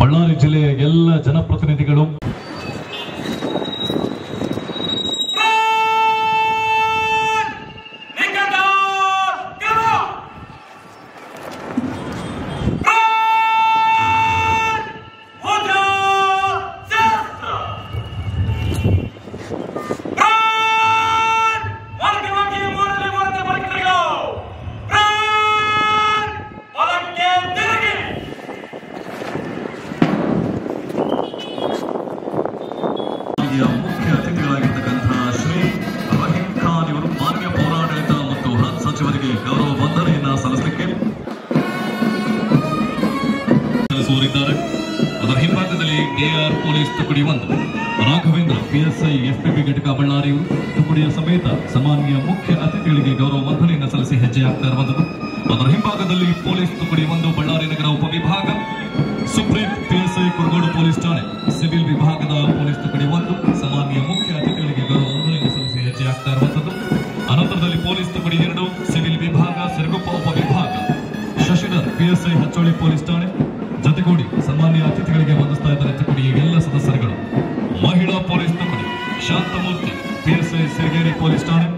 ಬಳ್ಳಾರಿ ಜಿಲ್ಲೆಯ ಎಲ್ಲ ಜನಪ್ರತಿನಿಧಿಗಳು ಮುಖ್ಯ ಅತಿಥಿಗಳಾಗಿರ್ತಕ್ಕಂತಹ ಶ್ರೀ ರಹೀಂ ಖಾನ್ ಇವರು ಮಾನ್ಯ ಪೌರಾಡಳಿತ ಮತ್ತು ಹಜ್ ಸಚಿವರಿಗೆ ಗೌರವ ವಂದನೆಯನ್ನ ಸಲ್ಲಿಸಲಿಕ್ಕೆ ಸಲ್ಲಿಸುವರಿದ್ದಾರೆ. ಅದರ ಹಿಂಭಾಗದಲ್ಲಿ AR ಪೊಲೀಸ್ ತುಕಡಿ 1 ರಾಘವೇಂದ್ರ PSI FPB ಘಟಕ ಬಳ್ಳಾರಿ ತುಕಡಿಯ ಸಮೇತ ಸಾಮಾನ್ಯ ಮುಖ್ಯ ಅತಿಥಿಗಳಿಗೆ ಗೌರವ ವಂದನೆಯನ್ನು ಸಲ್ಲಿಸಿ ಹೆಜ್ಜೆ ಆಗ್ತಾ ಇರುವಂತದ್ದು. ಅದರ ಹಿಂಭಾಗದಲ್ಲಿ ಪೊಲೀಸ್ ತುಕಡಿ 1 ಬಳ್ಳಾರಿ ನಗರ ಉಪವಿಭಾಗ, ಸುಪ್ರೀಂ PSI ಕುರುಗೋಡು ಪೊಲೀಸ್ ಠಾಣೆ, ಸಿವಿಲ್ ವಿಭಾಗದ ಪೊಲೀಸ್ ತುಕಡಿ 1 ಸಾಮಾನ್ಯ ಮುಖ್ಯ ಅತಿಥಿಗಳಿಗೆ ಗೌರವ ವಂದನೆಯನ್ನು ಸಲ್ಲಿಸಿ ಹೆಜ್ಜೆ ಆಗ್ತಾ ಇರುವಂತದ್ದು. ಅನಂತರದಲ್ಲಿ ಪೊಲೀಸ್ ತುಕಡಿ 2 ಸಿವಿಲ್ ವಿಭಾಗ, ಸಿರುಗುಪ್ಪ ಉಪವಿಭಾಗ, ಶಶಿಧರ್ PSI ಹಚ್ಚೋಳಿ ಪೊಲೀಸ್ ಠಾಣೆ ಜೊತೆಗೂಡಿ ಸಾಮಾನ್ಯ ಅತಿಥಿಗಳಿಗೆ ವಂದಿಸ್ತಾ ಇದ್ದಾರೆ ತುಕಡಿಯ ಎಲ್ಲ ಸದಸ್ಯರುಗಳು. ಮಹಿಳಾ ಪೊಲೀಸ್ ತುಕಡಿ ಶಾಂತಮೂರ್ತಿ PSI ಸಿರಿಗೇರಿ ಪೊಲೀಸ್ ಠಾಣೆ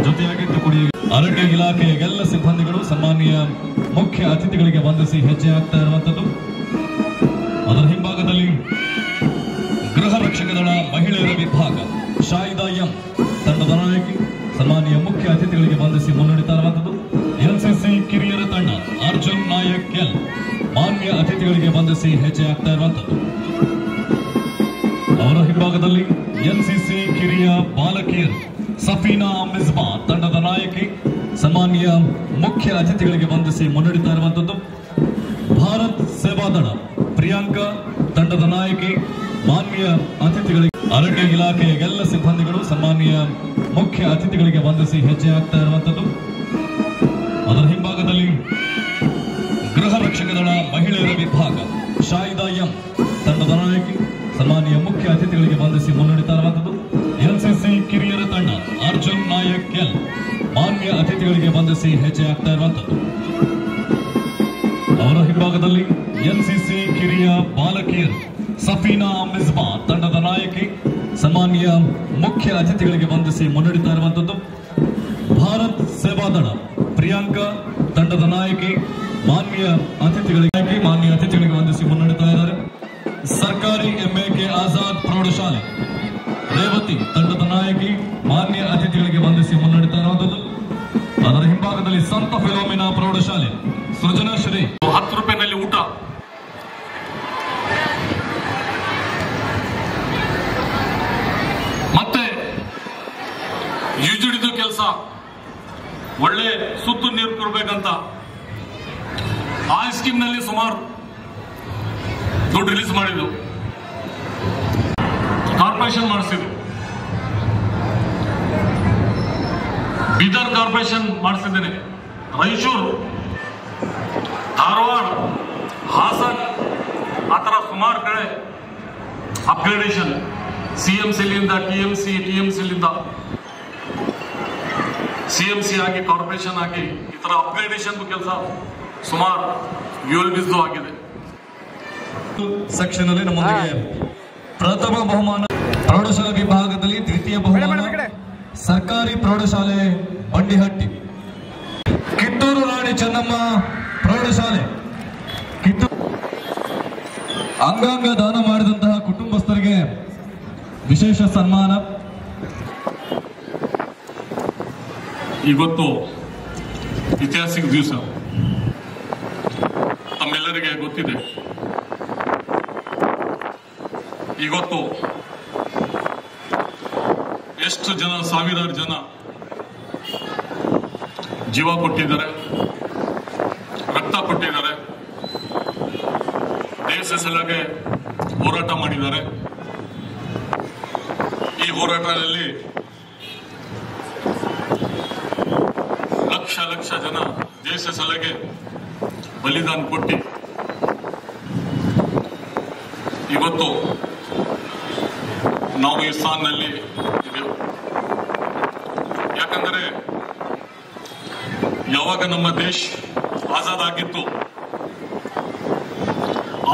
ಜೊತೆಯಾಗಿ ತುಕಡಿ ಅರಣ್ಯ ಇಲಾಖೆಯ ಎಲ್ಲ ಸಿಬ್ಬಂದಿಗಳು ಸಾಮಾನ್ಯ ಮುಖ್ಯ ಅತಿಥಿಗಳಿಗೆ ವಂದಿಸಿ ಹೆಜ್ಜೆ ಆಗ್ತಾ ಇರುವಂತದ್ದು. ಅದರ ಹಿಂಭಾಗದಲ್ಲಿ ಗೃಹ ರಕ್ಷಕ ದಳ ಮಹಿಳೆಯರ ವಿಭಾಗ ಶಾಯಿದಾ ಎಂ ತಂಡದ ನಾಯಕಿ ಸಾಮಾನ್ಯ ಮುಖ್ಯ ಅತಿಥಿಗಳಿಗೆ ವಂದಿಸಿ ಮುನ್ನಡೆತಾ ಇರುವಂತದ್ದು. NCC ಕಿರಿಯರ ತಂಡ ಅರ್ಜುನ್ ನಾಯಕ್ ಎಲ್ ಮಾನ್ಯ ಅತಿಥಿಗಳಿಗೆ ವಂದಿಸಿ ಹೆಜ್ಜೆ ಆಗ್ತಾ ಇರುವಂತದ್ದು. ಅವರ ಹಿಂಭಾಗದಲ್ಲಿ NCC ಕಿರಿಯ ಬಾಲಕಿಯರು ಸಫೀನಾ ಮಿಸ್ಬಾ ತಂಡದ ನಾಯಕಿ ಸಾಮಾನ್ಯ ಮುಖ್ಯ ಅತಿಥಿಗಳಿಗೆ ವಂದಿಸಿ ಮುನ್ನಡೆತಾ ಇರುವಂತದ್ದು. ಭಾರತ್ ಸೇವಾದಳ ಪ್ರಿಯಾಂಕಾ ತಂಡದ ನಾಯಕಿ ಮಾನ್ಯ ಅತಿಥಿಗಳಿಗೆ ಅರಣ್ಯ ಇಲಾಖೆಯ ಎಲ್ಲ ಸಿಬ್ಬಂದಿಗಳು ಸಾಮಾನ್ಯ ಮುಖ್ಯ ಅತಿಥಿಗಳಿಗೆ ವಂದಿಸಿ ಹೆಜ್ಜೆ ಆಗ್ತಾ ಇರುವಂತದ್ದು. ಅದರ ಹಿಂಭಾಗದಲ್ಲಿ ಗೃಹ ರಕ್ಷಕ ದಳ ಮಹಿಳೆಯರ ವಿಭಾಗ ಶಾಯಿದಾ ಎಂ ತಂಡದ ನಾಯಕಿ ಸಾಮಾನ್ಯ ಮುಖ್ಯ ಅತಿಥಿಗಳಿಗೆ ವಂದಿಸಿ ಮುನ್ನಡೆತಾ ಇರುವಂತದ್ದು. NCC ಕಿರಿಯರ ತಂಡ ಅರ್ಜುನ್ ನಾಯಕ್ ಎಲ್ ಮಾನ್ಯ ಅತಿಥಿಗಳಿಗೆ ವಂದಿಸಿ ಹೆಜ್ಜೆ ಆಗ್ತಾ ಇರುವಂತದ್ದು. ಅವರ ಹಿಂಭಾಗದಲ್ಲಿ NCC ಕಿರಿಯ ಬಾಲಕಿಯರು ಸಫೀನಾ ಮಿಸ್ಬಾ ತಂಡದ ನಾಯಕಿ ಸಾಮಾನ್ಯ ಮುಖ್ಯ ಅತಿಥಿಗಳಿಗೆ ವಂದಿಸಿ ಮುನ್ನಡೆತಾ ಇರುವಂತದ್ದು. ಭಾರತ್ ಸೇವಾದಳ ಪ್ರಿಯಾಂಕಾ ತಂಡದ ನಾಯಕಿ ಮಾನ್ಯ ಅತಿಥಿಗಳಿಗೆ ವಂದಿಸಿ ಮುನ್ನಡೆತಾ ಇದ್ದಾರೆ. ಸರ್ಕಾರಿ MAK ಆಜಾದ್ ಪ್ರೌಢಶಾಲೆ ರೇವತಿ ತಂಡದ ನಾಯಕಿ ಮಾನ್ಯ ಅತಿಥಿಗಳಿಗೆ ವಂದಿಸಿ ಮುನ್ನಡೆತಾ ಇರುವಂತದ್ದು. ಅದರ ಹಿಂಭಾಗದಲ್ಲಿ ಸಂತ ಫಿಲೋಮಿನಾ ಪ್ರೌಢಶಾಲೆ ಸೃಜನಶ್ರೀ 10 ರೂಪಾಯಿನಲ್ಲಿ ಊಟ, ಮತ್ತೆ ಯುಜಿಡಿದು ಕೆಲಸ, ಒಳ್ಳೆ ಸುತ್ತು ನೀರು ಕೊಡ್ಬೇಕಂತ ಆ ಸ್ಕೀಮ್ ನಲ್ಲಿ ಸುಮಾರು ದುಡ್ಡು ರಿಲೀಸ್ ಮಾಡಿದ್ರು, ಕಾರ್ಪೊರೇಷನ್ ಮಾಡಿಸಿದ್ರು, ಬೀದರ್ ಕಾರ್ಪೊರೇಷನ್ ಮಾಡಿಸಿದ್ದೇನೆ, ರಾಯಚೂರು, ಧಾರವಾಡ, ಹಾಸನ್, ಆ ತರ ಸುಮಾರು ಕಡೆ ಅಪ್ಗ್ರೇಡೇಷನ್ CMCಲಿಂದ TMCಲಿಂದ CMC ಆಗಿ ಕಾರ್ಪೊರೇಷನ್ ಆಗಿ ಈ ತರ ಅಪ್ಗ್ರೇಡೇಷನ್ ಕೆಲಸ ಸುಮಾರು 7 ಆಗಿದೆ. ಸೆಕ್ಷನ್ ಅಲ್ಲಿ ನಮ್ಮೊಂದಿಗೆ ಪ್ರಥಮ ಬಹುಮಾನ ಪ್ರೌಢಶಾಲೆ ವಿಭಾಗದಲ್ಲಿ, ದ್ವಿತೀಯ ಬಹುಮಾನ ಸರ್ಕಾರಿ ಪ್ರೌಢಶಾಲೆ ಬಂಡಿಹಟ್ಟಿ, ಕಿತ್ತೂರು ರಾಣಿ ಚೆನ್ನಮ್ಮ ಪ್ರೌಢಶಾಲೆ ಕಿತ್ತೂರು ಅಂಗಾಂಗ ದಾನ ಮಾಡಿದಂತಹ ಕುಟುಂಬಸ್ಥರಿಗೆ ವಿಶೇಷ ಸನ್ಮಾನ. ಇವತ್ತು ಐತಿಹಾಸಿಕ ದಿವಸ, ತಮ್ಮೆಲ್ಲರಿಗೆ ಗೊತ್ತಿದೆ. ಇವತ್ತು ಎಷ್ಟು ಜನ, ಸಾವಿರಾರು ಜನ ಜೀವ ಕೊಟ್ಟಿದ್ದಾರೆ, ರಕ್ತ ಕೊಟ್ಟಿದ್ದಾರೆ, ದೇಶ ಸಲುವಾಗಿ ಹೋರಾಟ ಮಾಡಿದ್ದಾರೆ. ಈ ಹೋರಾಟದಲ್ಲಿ ಲಕ್ಷ ಲಕ್ಷ ಜನ ದೇಶ ಸಲುವಾಗಿ ಬಲಿದಾನ ಕೊಟ್ಟು ಇವತ್ತು ನಾವು ಈ ಸ್ಥಾನದಲ್ಲಿ ಇದ್ದೇವೆ. ಯಾಕಂದರೆ ಯಾವಾಗ ನಮ್ಮ ದೇಶ ಆಜಾದ್ ಆಗಿತ್ತು,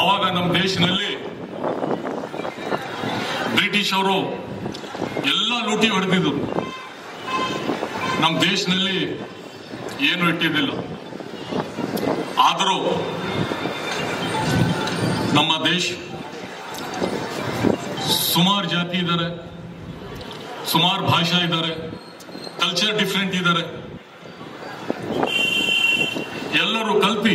ಆವಾಗ ನಮ್ಮ ದೇಶದಲ್ಲಿ ಬ್ರಿಟಿಷ್ ಅವರು ಎಲ್ಲ ಲೂಟಿ ಹೊಡೆದಿದ್ರು. ನಮ್ಮ ದೇಶದಲ್ಲಿ ಏನು ಇಟ್ಟಿದ್ದಿಲ್ಲ. ಆದರೂ ನಮ್ಮ ದೇಶ ಸುಮಾರು ಜಾತಿ ಇದ್ದಾರೆ, ಸುಮಾರು ಭಾಷಾ ಇದ್ದಾರೆ, ಕಲ್ಚರ್ ಡಿಫ್ರೆಂಟ್ ಇದ್ದಾರೆ. ಎಲ್ಲರೂ ಕಲ್ತಿ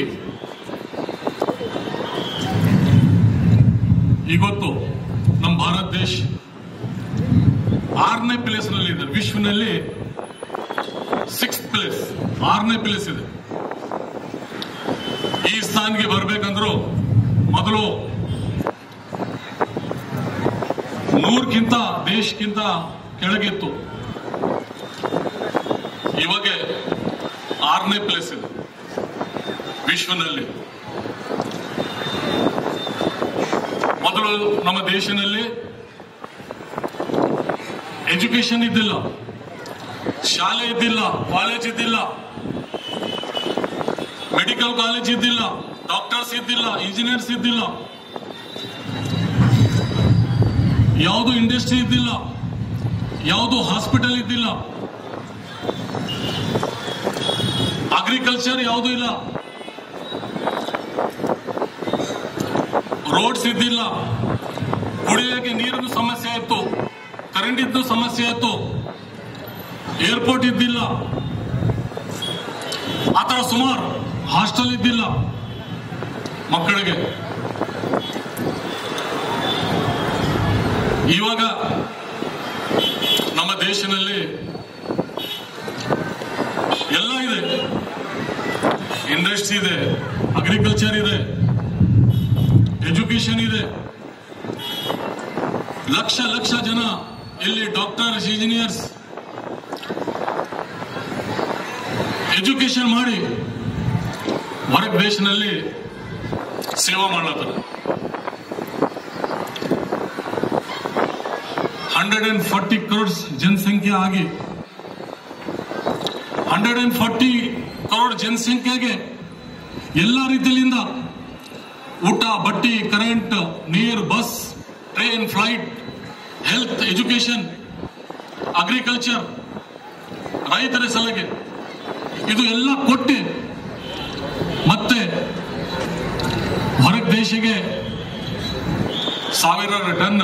ಇವತ್ತು ನಮ್ಮ ಭಾರತ ದೇಶ 6ನೇ ಪ್ಲೇಸ್ ನಲ್ಲಿ ಇದೆ. ವಿಶ್ವನಲ್ಲಿ 6th ಪ್ಲೇಸ್, 6ನೇ ಪ್ಲೇಸ್ ಇದೆ. ಈ ಸ್ಥಾನಕ್ಕೆ ಬರಬೇಕಂದ್ರೂ ಮೊದಲು 100ಕ್ಕಿಂತ ದೇಶಕ್ಕಿಂತ ಕೆಳಗಿತ್ತು. ಇವಾಗ 6ನೇ ಪ್ಲೇಸ್ ಇದೆ ವಿಶ್ವನಲ್ಲಿ. ಮೊದಲು ನಮ್ಮ ದೇಶದಲ್ಲಿ ಎಜುಕೇಶನ್ ಇದ್ದಿಲ್ಲ, ಶಾಲೆ ಇದ್ದಿಲ್ಲ, ಕಾಲೇಜ್ ಇದ್ದಿಲ್ಲ, ಮೆಡಿಕಲ್ ಕಾಲೇಜ್ ಇದ್ದಿಲ್ಲ, ಡಾಕ್ಟರ್ಸ್ ಇದ್ದಿಲ್ಲ, ಇಂಜಿನಿಯರ್ಸ್ ಇದ್ದಿಲ್ಲ, ಯಾವುದು ಇಂಡಸ್ಟ್ರಿ ಇದ್ದಿಲ್ಲ, ಯಾವುದು ಹಾಸ್ಪಿಟಲ್ ಇದ್ದಿಲ್ಲ, ಅಗ್ರಿಕಲ್ಚರ್ ಯಾವುದೂ ಇಲ್ಲ, ರೋಡ್ಸ್ ಇದ್ದಿಲ್ಲ, ಕುಡಿಯೋಕೆ ನೀರಿನ ಸಮಸ್ಯೆ ಇತ್ತು, ಕರೆಂಟ್ ಇದ್ದು ಸಮಸ್ಯೆ ಇತ್ತು, ಏರ್ಪೋರ್ಟ್ ಇದ್ದಿಲ್ಲ, ಆತರ ಸುಮಾರು ಹಾಸ್ಟೆಲ್ ಇದ್ದಿಲ್ಲ ಮಕ್ಕಳಿಗೆ. ಇವಾಗ ನಮ್ಮ ದೇಶದಲ್ಲಿ ಎಲ್ಲ ಇದೆ. ಇಂಡಸ್ಟ್ರಿ ಇದೆ, ಅಗ್ರಿಕಲ್ಚರ್ ಇದೆ, ಎಜುಕೇಶನ್ ಇದೆ. ಲಕ್ಷ ಲಕ್ಷ ಜನ ಇಲ್ಲಿ ಡಾಕ್ಟರ್ಸ್, ಇಂಜಿನಿಯರ್ಸ್ ಎಜುಕೇಶನ್ ಮಾಡಿ ಹೊರಗ ದೇಶದಲ್ಲಿ ಸೇವಾ ಮಾಡಲಾತಾರೆ. 140 crores ಜನಸಂಖ್ಯೆ ಆಗಿ 140 crore ಜನಸಂಖ್ಯೆಗೆ ಎಲ್ಲ ರೀತಿಯಿಂದ ಊಟ, ಬಟ್ಟಿ, ಕರೆಂಟ್, ನೀರು, bus, train, flight, health, education, agriculture, ರೈತರ ಸಲಹೆ ಇದು ಎಲ್ಲ ಕೊಟ್ಟು ಮತ್ತೆ ಹೊರಗ ದೇಶಕ್ಕೆ ಸಾವಿರಾರು ಟನ್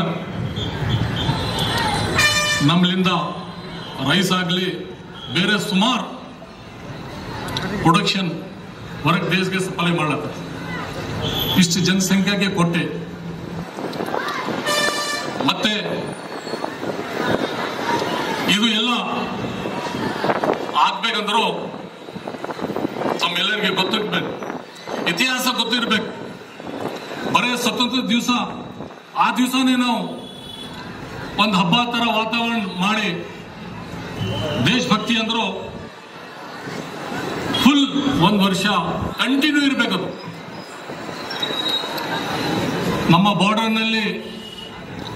ನಮ್ಮಿಂದ ರೈಸ್ ಆಗಲಿ ಬೇರೆ ಸುಮಾರು ಪ್ರೊಡಕ್ಷನ್ ಹೊರಗ ದೇಶಕ್ಕೆ ಸಪ್ಲೈ ಮಾಡಲಾಗ್ತದೆ. ಇಷ್ಟು ಜನಸಂಖ್ಯೆಗೆ ಕೊಟ್ಟೆ ಮತ್ತೆ ಇದು ಎಲ್ಲ ಆಗ್ಬೇಕಂದ್ರೂ ತಮ್ಮೆಲ್ಲರಿಗೆ ಗೊತ್ತಿರ್ಬೇಕು, ಇತಿಹಾಸ ಗೊತ್ತಿರ್ಬೇಕು. ಬರೇ ಸ್ವತಂತ್ರ ದಿವಸ ಆ ದಿವಸನೇ ನಾವು ಒಂದು ಹಬ್ಬ ತರ ವಾತಾವರಣ ಮಾಡಿ ದೇಶಭಕ್ತಿ ಅಂದ್ರು ಫುಲ್ 1 ವರ್ಷ ಕಂಟಿನ್ಯೂ ಇರ್ಬೇಕದು. ನಮ್ಮ ಬಾರ್ಡರ್ನಲ್ಲಿ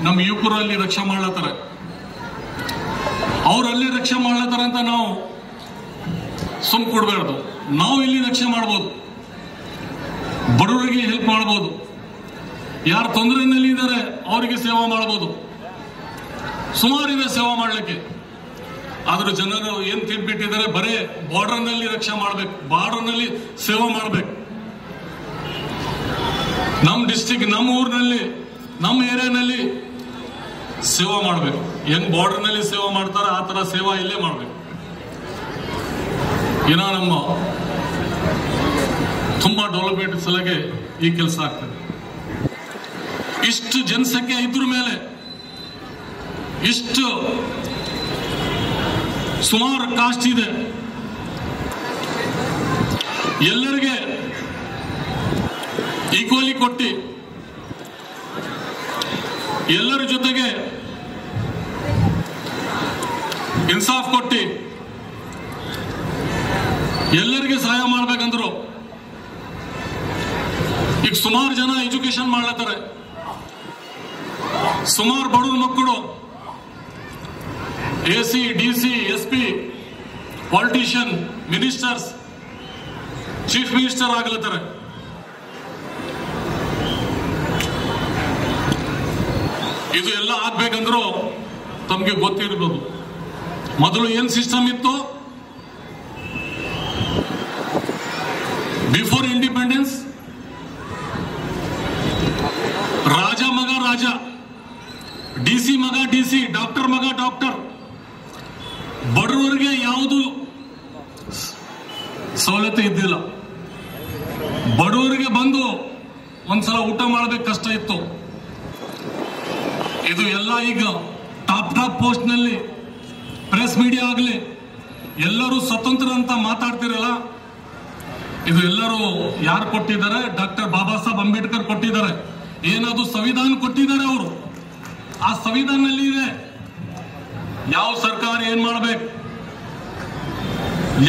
ನಮ್ಮ ಯುವಕರಲ್ಲಿ ರಕ್ಷಾ ಮಾಡ್ಲತ್ತಾರೆ, ಅವರಲ್ಲಿ ರಕ್ಷಾ ಮಾಡ್ಲತ್ತಾರ ಅಂತ ನಾವು ಸುಮ್ ಕೊಡ್ಬಾರ್ದು. ನಾವು ಇಲ್ಲಿ ರಕ್ಷೆ ಮಾಡ್ಬೋದು, ಬಡವರಿಗೆ ಹೆಲ್ಪ್ ಮಾಡ್ಬೋದು, ಯಾರು ತೊಂದರೆಯಲ್ಲಿ ಇದ್ದಾರೆ ಅವರಿಗೆ ಸೇವಾ ಮಾಡ್ಬೋದು, ಸುಮಾರಿದೆ ಸೇವಾ ಮಾಡ್ಲಿಕ್ಕೆ. ಆದ್ರೂ ಜನರು ಏನ್ ತಿಳ್ಬಿಟ್ಟಿದ್ದಾರೆ, ಬರೇ ಬಾರ್ಡರ್ನಲ್ಲಿ ರಕ್ಷೆ ಮಾಡ್ಬೇಕು, ಬಾರ್ಡರ್ನಲ್ಲಿ ಸೇವಾ ಮಾಡ್ಬೇಕು. ನಮ್ಮ ಡಿಸ್ಟ್ರಿಕ್ಟ್, ನಮ್ಮ ಊರಿನಲ್ಲಿ, ನಮ್ಮ ಏರಿಯಾನಲ್ಲಿ ಸೇವಾ ಮಾಡ್ಬೇಕು. ಹೆಂಗ್ ಬಾರ್ಡರ್ನಲ್ಲಿ ಸೇವಾ ಮಾಡ್ತಾರೆ ಆ ತರ ಸೇವಾ ಇಲ್ಲೇ ಮಾಡ್ಬೇಕು. ಏನೋ ನಮ್ಮ ತುಂಬಾ ಡೆವಲಪ್ಮೆಂಟ್ ಸಲಗೆ ಈ ಕೆಲಸ ಆಗ್ತದೆ. ಇಷ್ಟು ಜನಸಂಖ್ಯೆ ಇದ್ರ ಮೇಲೆ ಇಷ್ಟು ಸುಮಾರು ಕಾಸ್ಟ್ ಇದೆ. ಎಲ್ಲರಿಗೆ ಈಕ್ವಲಿ ಕೊಟ್ಟು ಎಲ್ಲರ ಜೊತೆಗೆ ಇನ್ಸಾಫ್ ಕೊಟ್ಟು ಎಲ್ಲರಿಗೆ ಸಹಾಯ ಮಾಡ್ಬೇಕಂದ್ರು ಈಗ ಸುಮಾರು ಜನ ಎಜುಕೇಶನ್ ಮಾಡ್ಲತ್ತಾರೆ. ಸುಮಾರು ಬಡವ್ರ ಮಕ್ಕಳು AC, DC, SP, politician, ministers chief minister ಆಗ್ಲತ್ತಾರೆ. ಇದು ಎಲ್ಲ ಆಗ್ಬೇಕಂದ್ರೂ ತಮ್ಗೆ ಗೊತ್ತಿರ್ಬೋದು. ಮೊದಲು ಏನ್ ಸಿಸ್ಟಮ್ ಇತ್ತು, ಬಿಫೋರ್ ಇಂಡಿಪೆಂಡೆನ್ಸ್ ರಾಜ ಮಗ ರಾಜ, ಡಿಸಿ ಮಗ ಡಿಸಿ, ಡಾಕ್ಟರ್ ಮಗ ಡಾಕ್ಟರ್. ಬಡವರಿಗೆ ಯಾವುದು ಸವಲತ್ತು ಇದ್ದಿಲ್ಲ. ಬಡವರಿಗೆ ಬಂದು ಒಂದ್ಸಲ ಊಟ ಮಾಡಬೇಕು ಕಷ್ಟ ಇತ್ತು. ಇದು ಎಲ್ಲ ಈಗ ಟಾಪ್ ಪೋಸ್ಟ್ ನಲ್ಲಿ ಪ್ರೆಸ್ ಮೀಡಿಯಾ ಆಗಲಿ ಎಲ್ಲರೂ ಸ್ವತಂತ್ರ ಅಂತ ಮಾತಾಡ್ತಿರಲ್ಲ, ಇದು ಎಲ್ಲರೂ ಯಾರು ಕೊಟ್ಟಿದ್ದಾರೆ? ಡಾಕ್ಟರ್ ಬಾಬಾ ಸಾಹೇಬ್ ಅಂಬೇಡ್ಕರ್ ಕೊಟ್ಟಿದ್ದಾರೆ. ಏನದು ಸಂವಿಧಾನ ಕೊಟ್ಟಿದ್ದಾರೆ ಅವರು. ಆ ಸಂವಿಧಾನದಲ್ಲಿ ಇದೆ ಯಾವ ಸರ್ಕಾರ ಏನ್ ಮಾಡಬೇಕು,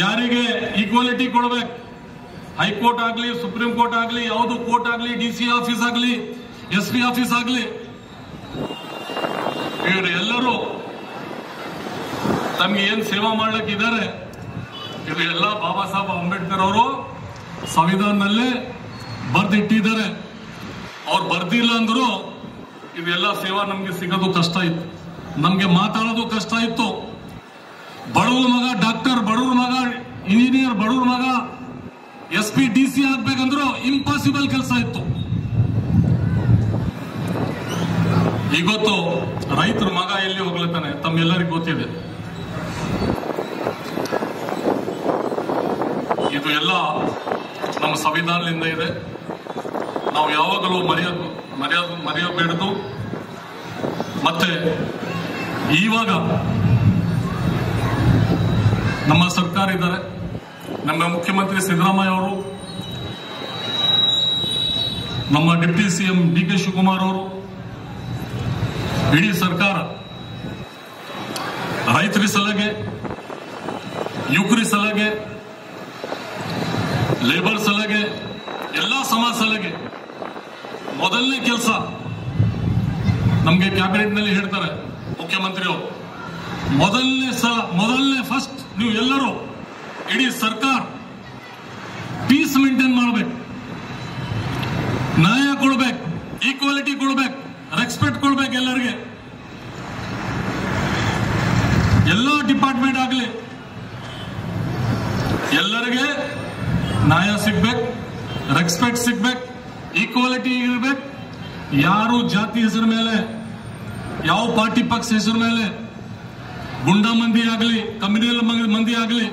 ಯಾರಿಗೆ ಈಕ್ವಾಲಿಟಿ ಕೊಡಬೇಕು. ಹೈಕೋರ್ಟ್ ಆಗಲಿ, ಸುಪ್ರೀಂ ಕೋರ್ಟ್ ಆಗಲಿ, ಯಾವುದು ಕೋರ್ಟ್ ಆಗಲಿ, ಡಿಸಿ ಆಫೀಸ್ ಆಗಲಿ, SP ಆಫೀಸ್ ಆಗಲಿ, ಇವರು ಎಲ್ಲರೂ ತಮ್ಗೆ ಏನ್ ಸೇವಾ ಮಾಡ್ಲಿಕ್ಕಿದ್ದಾರೆ ಇದು ಎಲ್ಲ ಬಾಬಾ ಸಾಹೇಬ್ ಅಂಬೇಡ್ಕರ್ ಅವರು ಸಂವಿಧಾನದಲ್ಲೇ ಬರ್ದಿಟ್ಟಿದ್ದಾರೆ. ಅವ್ರು ಬರ್ದಿಲ್ಲ ಅಂದ್ರು ಇದೆಲ್ಲ ಸೇವಾ ನಮ್ಗೆ ಸಿಗೋದು ಕಷ್ಟ ಇತ್ತು, ನಮ್ಗೆ ಮಾತಾಡೋದು ಕಷ್ಟ ಇತ್ತು. ಬಡವ್ರ ಮಗ ಡಾಕ್ಟರ್, ಬಡವ್ರ ಮಗ ಇಂಜಿನಿಯರ್, ಬಡವ್ರ ಮಗ SP DC ಆಗ್ಬೇಕಂದ್ರು ಇಂಪಾಸಿಬಲ್ ಕೆಲಸ ಇತ್ತು. ಇವತ್ತು ರೈತರ ಮಗ ಎಲ್ಲಿ ಹೋಗ್ಲತ್ತಾನೆ ತಮ್ಮೆಲ್ಲರಿಗೂ ಗೊತ್ತಿದೆ. ಇದು ಎಲ್ಲ ನಮ್ಮ ಸಂವಿಧಾನದಿಂದ ಇದೆ. ನಾವು ಯಾವಾಗಲೂ ಮರೆಯಬೇಡದು. ಮತ್ತೆ ಇವಾಗ ನಮ್ಮ ಸರ್ಕಾರ ಇದ್ದಾರೆ, ನಮ್ಮ ಮುಖ್ಯಮಂತ್ರಿ ಸಿದ್ದರಾಮಯ್ಯ ಅವರು, ನಮ್ಮ ಡಿಪ್ಟಿ CM DK ಶಿವಕುಮಾರ್ ಅವರು, ಇಡೀ ಸರ್ಕಾರ ರೈತರ ಸಲಹೆ, ಯುವಕರ ಸಲಹೆ, ಲೇಬರ್ ಸಲಹೆ, ಎಲ್ಲ ಸಮಾಜ ಸಲಹೆ. ಮೊದಲನೇ ಕೆಲಸ ನಮ್ಗೆ ಕ್ಯಾಬಿನೆಟ್ ನಲ್ಲಿ ಹೇಳ್ತಾರೆ ಮುಖ್ಯಮಂತ್ರಿಯವರು, ಮೊದಲನೇ ಫಸ್ಟ್ ನೀವು ಎಲ್ಲರೂ ಇಡೀ ಸರ್ಕಾರ ಪೀಸ್ ಮೇಂಟೈನ್ ಮಾಡಬೇಕು, ನ್ಯಾಯ ಕೊಡ್ಬೇಕು, ಈಕ್ವಾಲಿಟಿ ಕೊಡ್ಬೇಕು, ರೆಸ್ಪೆಕ್ಟ್ ಕೊಡ್ಬೇಕು. ಎಲ್ಲರಿಗೆ, ಎಲ್ಲ ಡಿಪಾರ್ಟ್ಮೆಂಟ್ ಆಗಲಿ ಎಲ್ಲರಿಗೆ ನ್ಯಾಯ ಸಿಗ್ಬೇಕು, ರೆಸ್ಪೆಕ್ಟ್ ಸಿಗ್ಬೇಕು, ಈಕ್ವಾಲಿಟಿ ಇರ್ಬೇಕು. ಯಾರು ಜಾತಿ ಹೆಸರು ಮೇಲೆ, ಯಾವ ಪಾರ್ಟಿ ಪಕ್ಷ ಹೆಸರು ಮೇಲೆ ಗುಂಡಾ ಮಂದಿ ಆಗಲಿ, ಕಮ್ಯುನಲ್ ಮಂದಿ ಆಗಲಿ,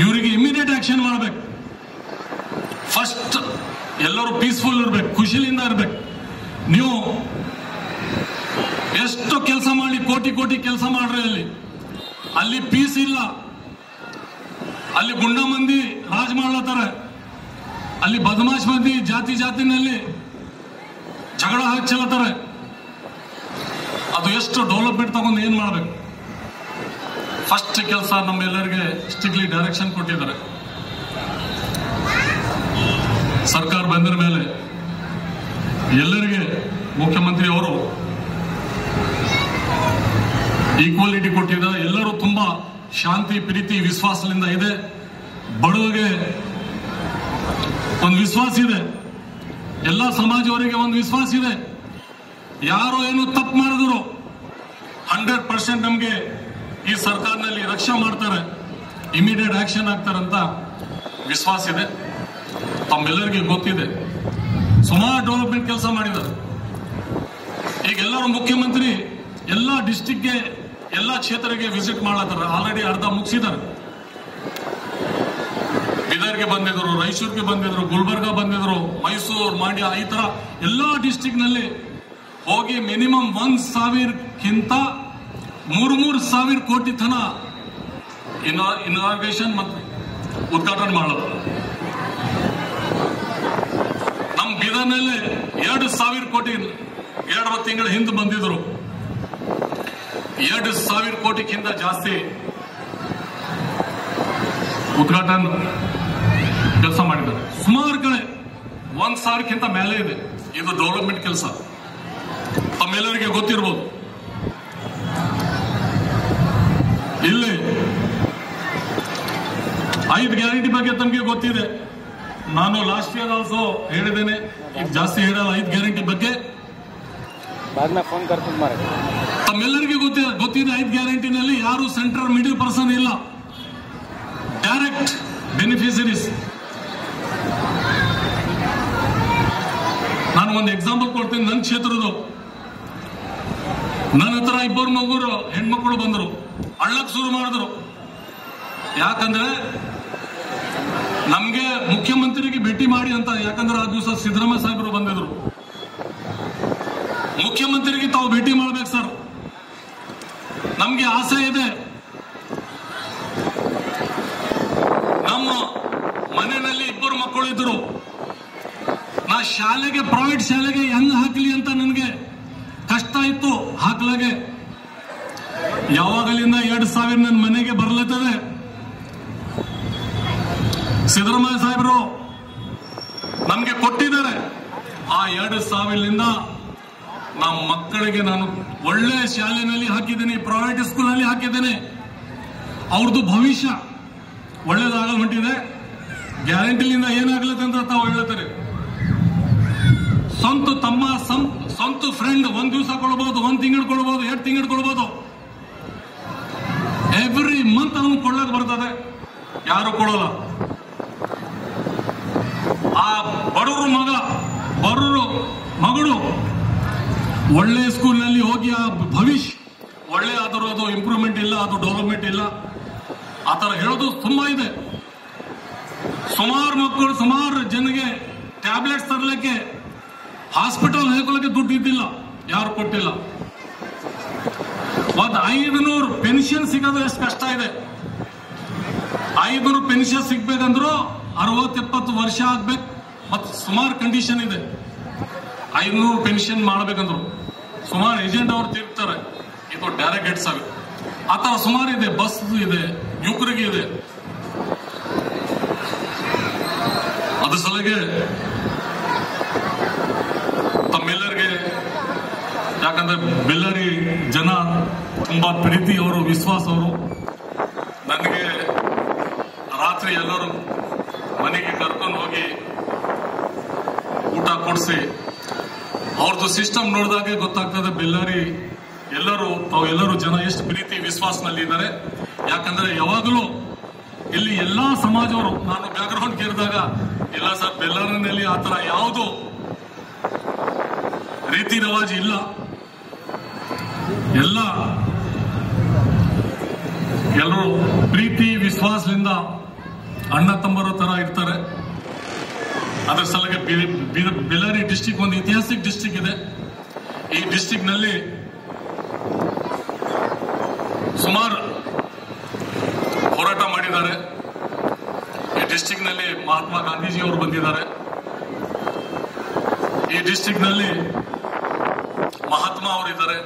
ಇವರಿಗೆ ಇಮಿಡಿಯೇಟ್ ಆಕ್ಷನ್ ಮಾಡಬೇಕು. ಫಸ್ಟ್ ಎಲ್ಲರೂ ಪೀಸ್ಫುಲ್ ಇರ್ಬೇಕು, ಖುಷಿಲಿಂದ ಇರ್ಬೇಕು. ನೀವು ಎಷ್ಟು ಕೆಲಸ ಮಾಡಿ, ಕೋಟಿ ಕೋಟಿ ಕೆಲಸ ಮಾಡ್ರಿ, ಅಲ್ಲಿ ಪೀಸ್ ಇಲ್ಲ. ಅಲ್ಲಿ ಗುಂಡಾ ಮಂದಿ ರಾಜ್ ಮಾಡ್ಲತ್ತಾರೆ, ಅಲ್ಲಿ ಬದಮಾಶ್ ಮಂದಿ ಜಾತಿನಲ್ಲಿ ಜಗಳ ಹಚ್ಚಲತ್ತಾರೆ. ಅದು ಎಷ್ಟು ಡೆವಲಪ್ಮೆಂಟ್ ತಗೊಂಡು ಏನ್ ಮಾಡಬೇಕು? ಫಸ್ಟ್ ಕೆಲಸ ನಮ್ಮೆಲ್ಲರಿಗೆ ಸ್ಟ್ರಿಕ್ಟ್ಲಿ ಡೈರೆಕ್ಷನ್ ಕೊಟ್ಟಿದ್ದಾರೆ. ಸರ್ಕಾರ ಬಂದ ಮೇಲೆ ಎಲ್ಲರಿಗೆ ಮುಖ್ಯಮಂತ್ರಿ ಅವರು ಈಕ್ವಾಲಿಟಿ ಕೊಟ್ಟಿದ್ದಾರೆ. ಎಲ್ಲರೂ ತುಂಬಾ ಶಾಂತಿ, ಪ್ರೀತಿ, ವಿಶ್ವಾಸದಿಂದ ಇದೆ. ಬಡವರಿಗೆ ಒಂದು ವಿಶ್ವಾಸ ಇದೆ, ಎಲ್ಲ ಸಮಾಜವರಿಗೆ ಒಂದು ವಿಶ್ವಾಸ ಇದೆ. ಯಾರು ಏನು ತಪ್ಪು ಮಾಡಿದ್ರು 100% ನಮಗೆ ಈ ಸರ್ಕಾರದಲ್ಲಿ ರಕ್ಷಣೆ ಮಾಡ್ತಾರೆ, ಇಮಿಡಿಯೇಟ್ ಆಕ್ಷನ್ ಆಗ್ತಾರಂತ ವಿಶ್ವಾಸ ಇದೆ. ತಮ್ಮೆಲ್ಲರಿಗೆ ಗೊತ್ತಿದೆ, ಸುಮಾರು ಡೆವಲಪ್ಮೆಂಟ್ ಕೆಲಸ ಮಾಡಿದ್ದಾರೆ. ಈಗೆಲ್ಲರೂ ಮುಖ್ಯಮಂತ್ರಿ ಎಲ್ಲ ಡಿಸ್ಟಿಕ್ಗೆ, ಎಲ್ಲ ಕ್ಷೇತ್ರಕ್ಕೆ ವಿಸಿಟ್ ಮಾಡ್ತಾರೆ. ಆಲ್ರೆಡಿ ಅರ್ಧ ಮುಗಿಸಿದ್ದಾರೆ. ಬೀದರ್ಗೆ ಬಂದಿದ್ರು, ರಾಯಚೂರಿಗೆ ಬಂದಿದ್ರು, ಗುಲ್ಬರ್ಗ ಬಂದಿದ್ರು, ಮೈಸೂರು, ಮಂಡ್ಯ, ಈ ತರ ಎಲ್ಲ ಡಿಸ್ಟಿಕ್ ನಲ್ಲಿ ಹೋಗಿ ಮಿನಿಮಮ್ 1,000ಕ್ಕಿಂತ 3,000 ಕೋಟಿ ತನ ಇನಾಗ್ರೇಷನ್ ಮತ್ತು ಉದ್ಘಾಟನೆ ಮಾಡೋದು. ನಮ್ಮ ಬೀದರ್ನಲ್ಲಿ 2,000 ಕೋಟಿ 2 ತಿಂಗಳ ಹಿಂದೆ ಬಂದಿದ್ರು. 2,000 ಕೋಟಿಗಿಂತ ಜಾಸ್ತಿ ಉದ್ಘಾಟನೆ ಕೆಲಸ ಮಾಡಿದ್ದಾರೆ. ಸುಮಾರು ಕಡೆ 1,000ಕ್ಕಿಂತ ಮೇಲೆ ಇದೆ. ಇದು ಡೆವಲಪ್ಮೆಂಟ್ ಕೆಲಸ, ತಮ್ಮೆಲ್ಲರಿಗೆ ಗೊತ್ತಿರಬಹುದು. ಇಲ್ಲಿ 5 ಗ್ಯಾರಂಟಿ ಬಗ್ಗೆ ತಮಗೆ ಗೊತ್ತಿದೆ. ನಾನು ಲಾಸ್ಟ್ ಇಯರ್ ಆಲ್ಸೋ ಹೇಳಿದ್ದೇನೆ, ಈಗ ಜಾಸ್ತಿ ಹೇಳಲ್ಲ. 5 ಗ್ಯಾರಂಟಿ ಬಗ್ಗೆ ತಮ್ಮೆಲ್ಲರಿಗೂ ಗೊತ್ತಿದೆ. 5 ಗ್ಯಾರಂಟಿನಲ್ಲಿ ಯಾರು ಸೆಂಟ್ರಲ್ ಮಿಡಲ್ ಪರ್ಸನ್ ಇಲ್ಲ, ಡೈರೆಕ್ಟ್ ಬೆನಿಫಿಷರೀಸ್. ನಾನು ಒಂದು ಎಕ್ಸಾಂಪಲ್ ಕೊಡ್ತೀನಿ. ನನ್ನ ಕ್ಷೇತ್ರದ್ದು, ನನ್ನ ಹತ್ರ 2 ಹೆಣ್ಮಕ್ಳು ಬಂದರು, ಅಳ್ಳಕ್ ಶುರು ಮಾಡಿದ್ರು. ಯಾಕಂದ್ರೆ ನಮ್ಗೆ ಮುಖ್ಯಮಂತ್ರಿಗೆ ಭೇಟಿ ಮಾಡಿ ಅಂತ. ಯಾಕಂದ್ರೆ ಆ ದಿವಸ ಸಿದ್ದರಾಮಯ್ಯ ಸಾಹೇಬರು ಬಂದಿದ್ರು. ಮುಖ್ಯಮಂತ್ರಿಗೆ ತಾವು ಭೇಟಿ ಮಾಡ್ಬೇಕು ಸರ್, ನಮ್ಗೆ ಆಸೆ ಇದೆ. ನಮ್ಮ ಮನೆಯಲ್ಲಿ 2 ಮಕ್ಕಳು ಇದ್ರು. ನಾ ಶಾಲೆಗೆ, ಪ್ರೈವೇಟ್ ಶಾಲೆಗೆ ಹೆಂಗ್ ಹಾಕ್ಲಿ ಅಂತ ನನಗೆ ಕಷ್ಟ ಇತ್ತು ಹಾಕ್ಲಾಗೆ. ಯಾವಾಗಲಿಂದ 2,000 ನನ್ನ ಮನೆಗೆ ಬರ್ಲತ್ತದೆ. ಸಿದ್ದರಾಮಯ್ಯ ಸಾಹೇಬರು ನಮ್ಗೆ ಕೊಟ್ಟಿದ್ದಾರೆ. ಆ 2,000ರಿಂದ ನಮ್ಮ ಮಕ್ಕಳಿಗೆ ನಾನು ಒಳ್ಳೆ ಶಾಲೆಯಲ್ಲಿ ಹಾಕಿದ್ದೇನೆ, ಪ್ರೈವೇಟ್ ಸ್ಕೂಲಲ್ಲಿ ಹಾಕಿದ್ದೇನೆ. ಅವ್ರದ್ದು ಭವಿಷ್ಯ ಒಳ್ಳೇದಾಗಲು ಹೊಂಟಿದೆ. ಗ್ಯಾರಂಟಿಲಿಂದ ಏನಾಗ್ಲತ್ತೆ ಅಂತ ತಾವು ಹೇಳ್ತಾರೆ. ಸ್ವಂತ ತಮ್ಮ, ಸ್ವಂತ ಫ್ರೆಂಡ್ 1 ದಿವಸ ಕೊಡ್ಬೋದು, 1 ತಿಂಗಳು ಕೊಡ್ಬೋದು, 2 ತಿಂಗಳು ಕೊಡ್ಬೋದು. ಎವ್ರಿ ಮಂತ್ ಅವನು ಕೊಳ್ಳಕ್ ಬರ್ತದೆ, ಯಾರು ಕೊಡೋಲ್ಲ. ಆ ಬಡವರು ಮಗಳು ಒಳ್ಳೆ ಸ್ಕೂಲ್ನಲ್ಲಿ ಹೋಗಿ ಆ ಭವಿಷ್ಯ ಒಳ್ಳೆ, ಆದರೂ ಅದು ಇಂಪ್ರೂವ್ಮೆಂಟ್ ಇಲ್ಲ, ಅದು ಡೆವಲಪ್ಮೆಂಟ್ ಇಲ್ಲ. ಆ ತರ ಹೇಳೋದು ತುಂಬಾ ಇದೆ. ಸುಮಾರು ಮಕ್ಕಳು, ಸುಮಾರು ಜನಗೆ ಟ್ಯಾಬ್ಲೆಟ್ಸ್ ತರಲಿಕ್ಕೆ, ಹಾಸ್ಪಿಟಲ್ ಹೇಳ್ಕೊಳ್ಳಕ್ಕೆ ದುಡ್ಡು ಇದ್ದಿಲ್ಲ, ಯಾರು ಕೊಟ್ಟಿಲ್ಲ. 500 ಪೆನ್ಷನ್ ಸಿಗೋದು ಎಷ್ಟು ಕಷ್ಟ ಇದೆ. 500 ಪೆನ್ಷನ್ ಸಿಗ್ಬೇಕಂದ್ರು 60-70 ವರ್ಷ ಆಗ್ಬೇಕು. ಮತ್ತು ಸುಮಾರು ಕಂಡೀಷನ್ ಇದೆ. 500 ಪೆನ್ಷನ್ ಮಾಡಬೇಕಂದ್ರು ಸುಮಾರು ಏಜೆಂಟ್ ಅವ್ರು ತಿರ್ತಾರೆ. ಇದು ಡೈರೆಕ್ಟ್ ಹೆಡ್ಸ್ ಆಗುತ್ತೆ. ಆ ತರ ಸುಮಾರು ಇದೆ. ಬಸ್ ಇದೆ, ಯುವಕರಿಗೆ ಇದೆ. ಅದ್ರ ಸಲಗೆ ತಮ್ಮೆಲ್ಲರಿಗೆ, ಯಾಕಂದ್ರೆ ಬೆಳ್ಳಾರಿ ಜನ ತುಂಬಾ ಪ್ರೀತಿ ಅವರು, ವಿಶ್ವಾಸ ಅವರು. ನನಗೆ ರಾತ್ರಿ ಎಲ್ಲರೂ ಮನೆಗೆ ಕರ್ಕೊಂಡು ಹೋಗಿ ಊಟ ಕೊಡಿಸಿ, ಅವ್ರದ್ದು ಸಿಸ್ಟಮ್ ನೋಡಿದಾಗೆ ಗೊತ್ತಾಗ್ತದೆ ಬೆಳ್ಳಾರಿ ತಾವೆಲ್ಲರೂ ಜನ ಎಷ್ಟು ಪ್ರೀತಿ ವಿಶ್ವಾಸನಲ್ಲಿ ಇದ್ದಾರೆ. ಯಾಕಂದ್ರೆ ಯಾವಾಗಲೂ ಇಲ್ಲಿ ಎಲ್ಲಾ ಸಮಾಜವರು, ನಾನು ಬ್ಯಾಕ್ಗ್ರೌಂಡ್ ಕೇಳಿದಾಗ ಇಲ್ಲ ಸರ್, ಬೆಳ್ಳಾರಿನಲ್ಲಿ ಆತರ ಯಾವುದು ರೀತಿ ರಿವಾಜ್ ಇಲ್ಲ. ಎಲ್ಲರೂ ಪ್ರೀತಿ ವಿಶ್ವಾಸದಿಂದ ಅಣ್ಣ ತಮ್ಮರ ತರ ಇರ್ತಾರೆ. ಅದರ ಸಲಗೆ ಬೆಳ್ಳಾರಿ ಡಿಸ್ಟಿಕ್ ಒಂದು ಐತಿಹಾಸಿಕ ಡಿಸ್ಟಿಕ್ ಇದೆ. ಈ ಡಿಸ್ಟಿಕ್ ನಲ್ಲಿ ಸುಮಾರು ಹೋರಾಟ ಮಾಡಿದ್ದಾರೆ. ಈ ಡಿಸ್ಟಿಕ್ ನಲ್ಲಿ ಮಹಾತ್ಮ ಗಾಂಧೀಜಿ ಅವರು ಬಂದಿದ್ದಾರೆ. ಈ ಡಿಸ್ಟಿಕ್ ನಲ್ಲಿ ಮಹಾತ್ಮ ಅವರಿದ್ದಾರೆ.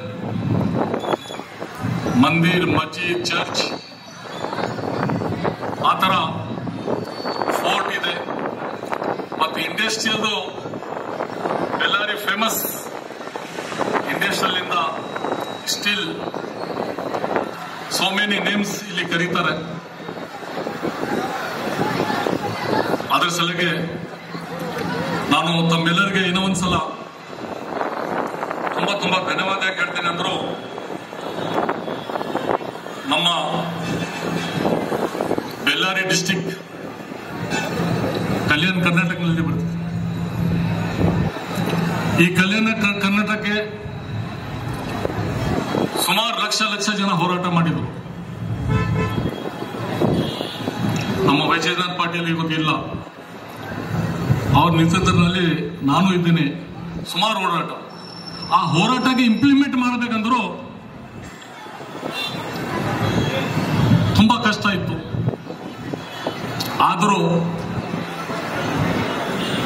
ಮಂದಿರ್, ಮಸ್ಜಿದ್, ಚರ್ಚ್, ಆ ತರ ಫೋರ್ಟ್ ಇದೆ. ಮತ್ತು ಇಂಡಸ್ಟ್ರಿಯಲ್ ಬೆಳ್ಳಾರಿ ಫೇಮಸ್ ಇಂಡಸ್ಟ್ರಿಯಲ್ ಇಂದ ಸ್ಟಿಲ್ ಸೋ ಮೆನಿ ನೇಮ್ಸ್ ಇಲ್ಲಿ ಕರೀತಾರೆ. ಅದರ ಸಲಗೆ ನಾನು ತಮ್ಮೆಲ್ಲರಿಗೆ ಇನ್ನೂ ಒಂದ್ಸಲ ತುಂಬಾ ತುಂಬಾ ಧನ್ಯವಾದ ಹೇಳ್ತೇನೆ. ಅಂದ್ರು ನಮ್ಮ ಬೆಳ್ಳಾರಿ ಡಿಸ್ಟಿಕ್ ಕಲ್ಯಾಣ ಕರ್ನಾಟಕದಲ್ಲಿ ಬರ್ತದೆ. ಈ ಕಲ್ಯಾಣ ಕರ್ನಾಟಕಕ್ಕೆ ಸುಮಾರು ಲಕ್ಷ ಜನ ಹೋರಾಟ ಮಾಡಿದ್ರು. ನಮ್ಮ ವೈಜಯನಾಥ್ ಪಾಟೀಲ್ ಇವತ್ತು ಇಲ್ಲ, ಅವ್ರ ನೇತೃತ್ವದಲ್ಲಿ ನಾನು ಇದ್ದೀನಿ. ಸುಮಾರು ಹೋರಾಟ. ಆ ಹೋರಾಟಕ್ಕೆ ಇಂಪ್ಲಿಮೆಂಟ್ ಮಾಡಬೇಕಂದ್ರು ತುಂಬಾ ಕಷ್ಟ ಇತ್ತು. ಆದರೂ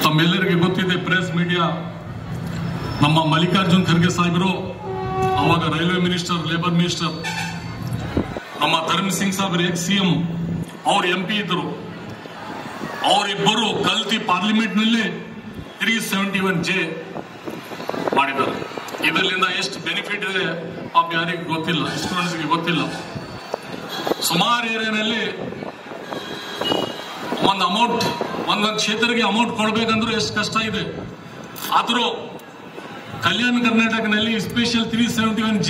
ತಮ್ಮೆಲ್ಲರಿಗೆ ಗೊತ್ತಿದೆ, ಪ್ರೆಸ್ ಮೀಡಿಯಾ, ನಮ್ಮ ಮಲ್ಲಿಕಾರ್ಜುನ್ ಖರ್ಗೆ ಸಾಹೇಬರು ಅವಾಗ ರೈಲ್ವೆ ಮಿನಿಸ್ಟರ್, ಲೇಬರ್ ಮಿನಿಸ್ಟರ್, ನಮ್ಮ ಧರ್ಮ್ ಸಿಂಗ್ ಸಾಹೇಬರು ಎಕ್ಸ್ ಸಿಎಂ, ಅವರು MP ಇದ್ರು. ಅವರಿಬ್ಬರು ಕಲ್ತಿ ಪಾರ್ಲಿಮೆಂಟ್ ನಲ್ಲಿ 371J ಮಾಡಿದ್ದಾರೆ. ಇದರಿಂದ ಎಷ್ಟು ಬೆನಿಫಿಟ್ ಇದೆ ಪಾಪ ಯಾರಿಗೆ ಗೊತ್ತಿಲ್ಲ, ಸ್ಟೂಡೆಂಟ್ಸ್ಗೆ ಗೊತ್ತಿಲ್ಲ. ಸುಮಾರು ಏರಿಯಾನಲ್ಲಿ ಒಂದು ಅಮೌಂಟ್ ಒಂದೊಂದು ಕ್ಷೇತ್ರಕ್ಕೆ ಅಮೌಂಟ್ ಕೊಡ್ಬೇಕಂದ್ರೂ ಎಷ್ಟು ಕಷ್ಟ ಇದೆ. ಆದರೂ ಕಲ್ಯಾಣ ಕರ್ನಾಟಕನಲ್ಲಿ ಸ್ಪೆಷಲ್ 371G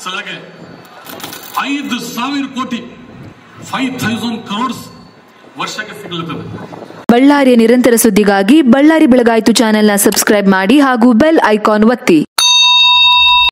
ಸಲಹೆ 5,000 ಕೋಟಿ 5,000 crores ವರ್ಷಕ್ಕೆ ಸಿಗಲುತ್ತದೆ. ಬಳ್ಳಾರಿಯ ನಿರಂತರ ಸುದ್ದಿಗಾಗಿ ಬಳ್ಳಾರಿ ಬೆಳಗಾಯಿತು ಚಾನೆಲ್ನ ಸಬ್ಸ್ಕ್ರೈಬ್ ಮಾಡಿ ಹಾಗೂ ಬೆಲ್ ಐಕಾನ್ ಒತ್ತಿ.